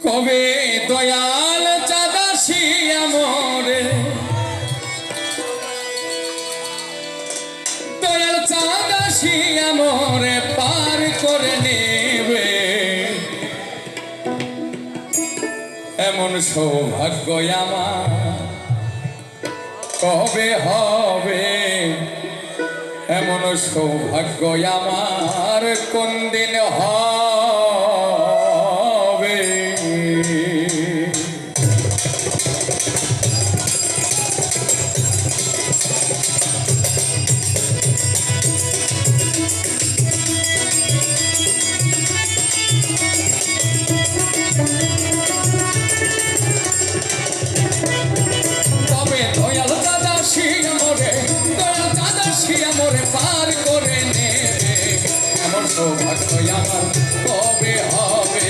কবে দয়াল চাঁদাসি আমরে দয়াল চাঁদাসি আমরে পার করে নেবে এমন সৌভাগ্য আমার কবে হবে এমন সৌভাগ্য আমার কোন দিন হবে তবে দয়াল চাঁদাসি আমরে দয়াল চাঁদাসি আমরে পার করে নেবে এমন সৌভাগ্য আমার কবে হবে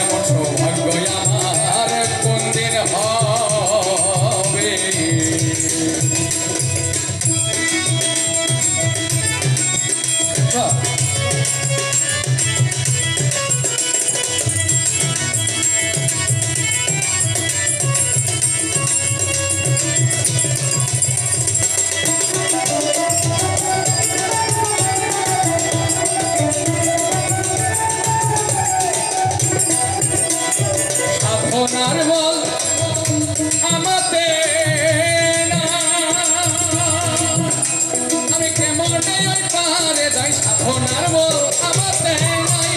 এমন সৌভাগ্য আমার কোন দিন হবে সাধনার বল আমাতে না আমি কেমন ওই পারে যাই সাধনার বল আমাতে নাই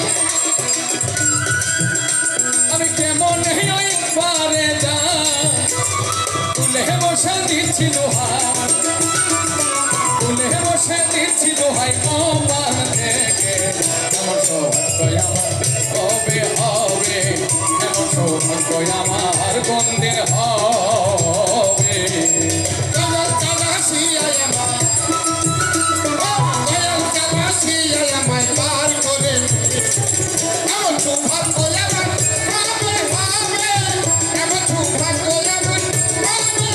আমি কেমন ওই পারে যাই তুলে বসে দিচ্ছি লোহার তুলে বসে দিচ্ছি লোহাই কমান থেকে এমন সৌভাগ্য আমার কবে হবে এমন সৌভাগ্য আমার কোন দিন হবে দয়াল চাঁদাসি আমায় পার করে এমন সৌভাগ্য আমার কবে হবে এমন সৌভাগ্য আমার কবে হবে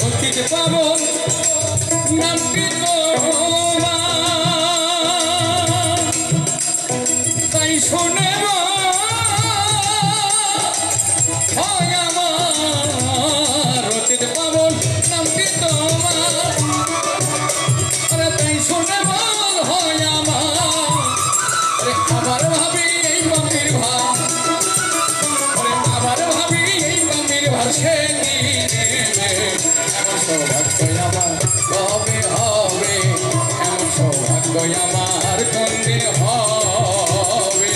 অতীত পাবন নামটি তাই শোনে হয় আমার অতীত পাবন নামটি তোমার তাই শোনে হয় আমার আবার ভাবি এই বামির ভাব আবার ভাবি এই বামির ভাষে এমন সৌভাগ্য আমার কবে হবে এমন সৌভাগ্য আমার কোন দিন হবে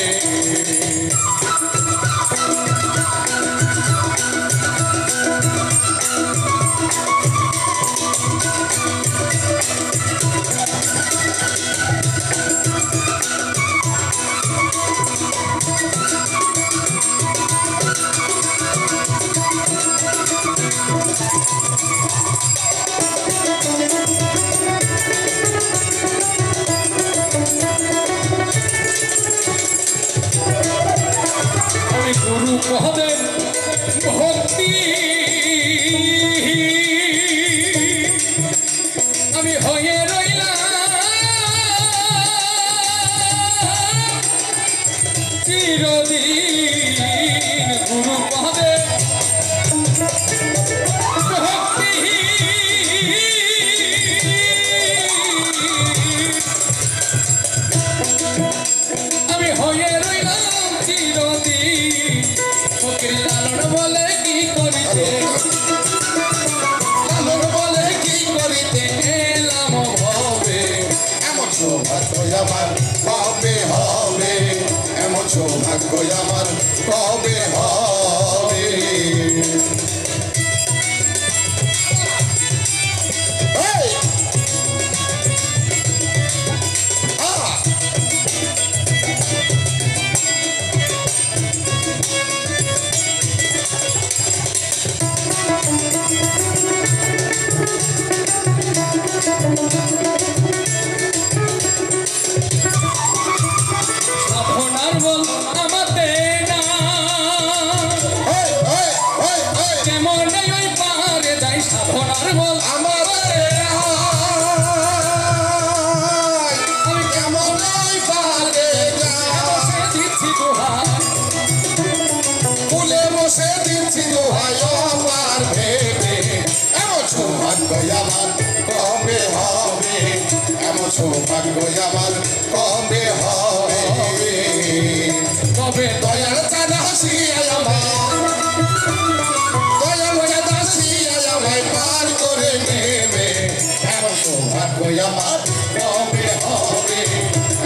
গুরু পদে ভক্তি আমি হয়ে রইলাম চিরদিন গুরু পদে ভক্তি আমি হয়ে রইলাম চিরদিন লালন বলে কি করিতে লালন বলে কি করিতে এলাম হবে এমন সৌভাগ্য আমার কবে হবে এমন সৌভাগ্য আমার কবে হবে সাধনার বল আমাদের আমি কেমন পারে বসে দিচ্ছি দোহাই ফুলে বসে দিচ্ছি দোহাই আমার ভেবে এমন সৌভাগ্য আমার কবে হবে এমন সৌভাগ্য আমার কবে হবে কবে দয়াল চাঁদ হাসিয়া আমার দয়াল চাঁদ হাসিয়া আমায় পার করে নেবে এমন সৌভাগ্য আমার কবে হবে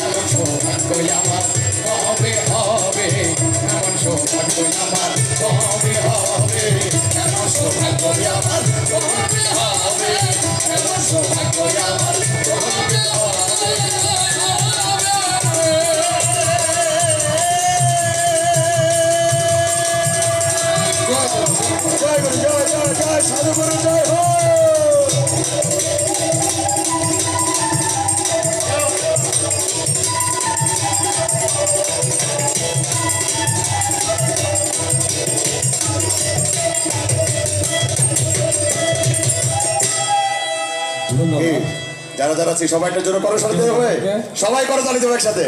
এমন সৌভাগ্য আমার কবে হবে এমন সৌভাগ্য আমার কবে হবে এমন সৌভাগ্য আমার কবে হবে এমন সৌভাগ্য আমার কবে হবে জয় গুরু জয় জয় জয় সাধু গুরু জয় হো ধন্যবাদ যারা যারা আছি সবাইটার জন্য করো সাথে হবে সবাই করো তালি দেবো একসাথে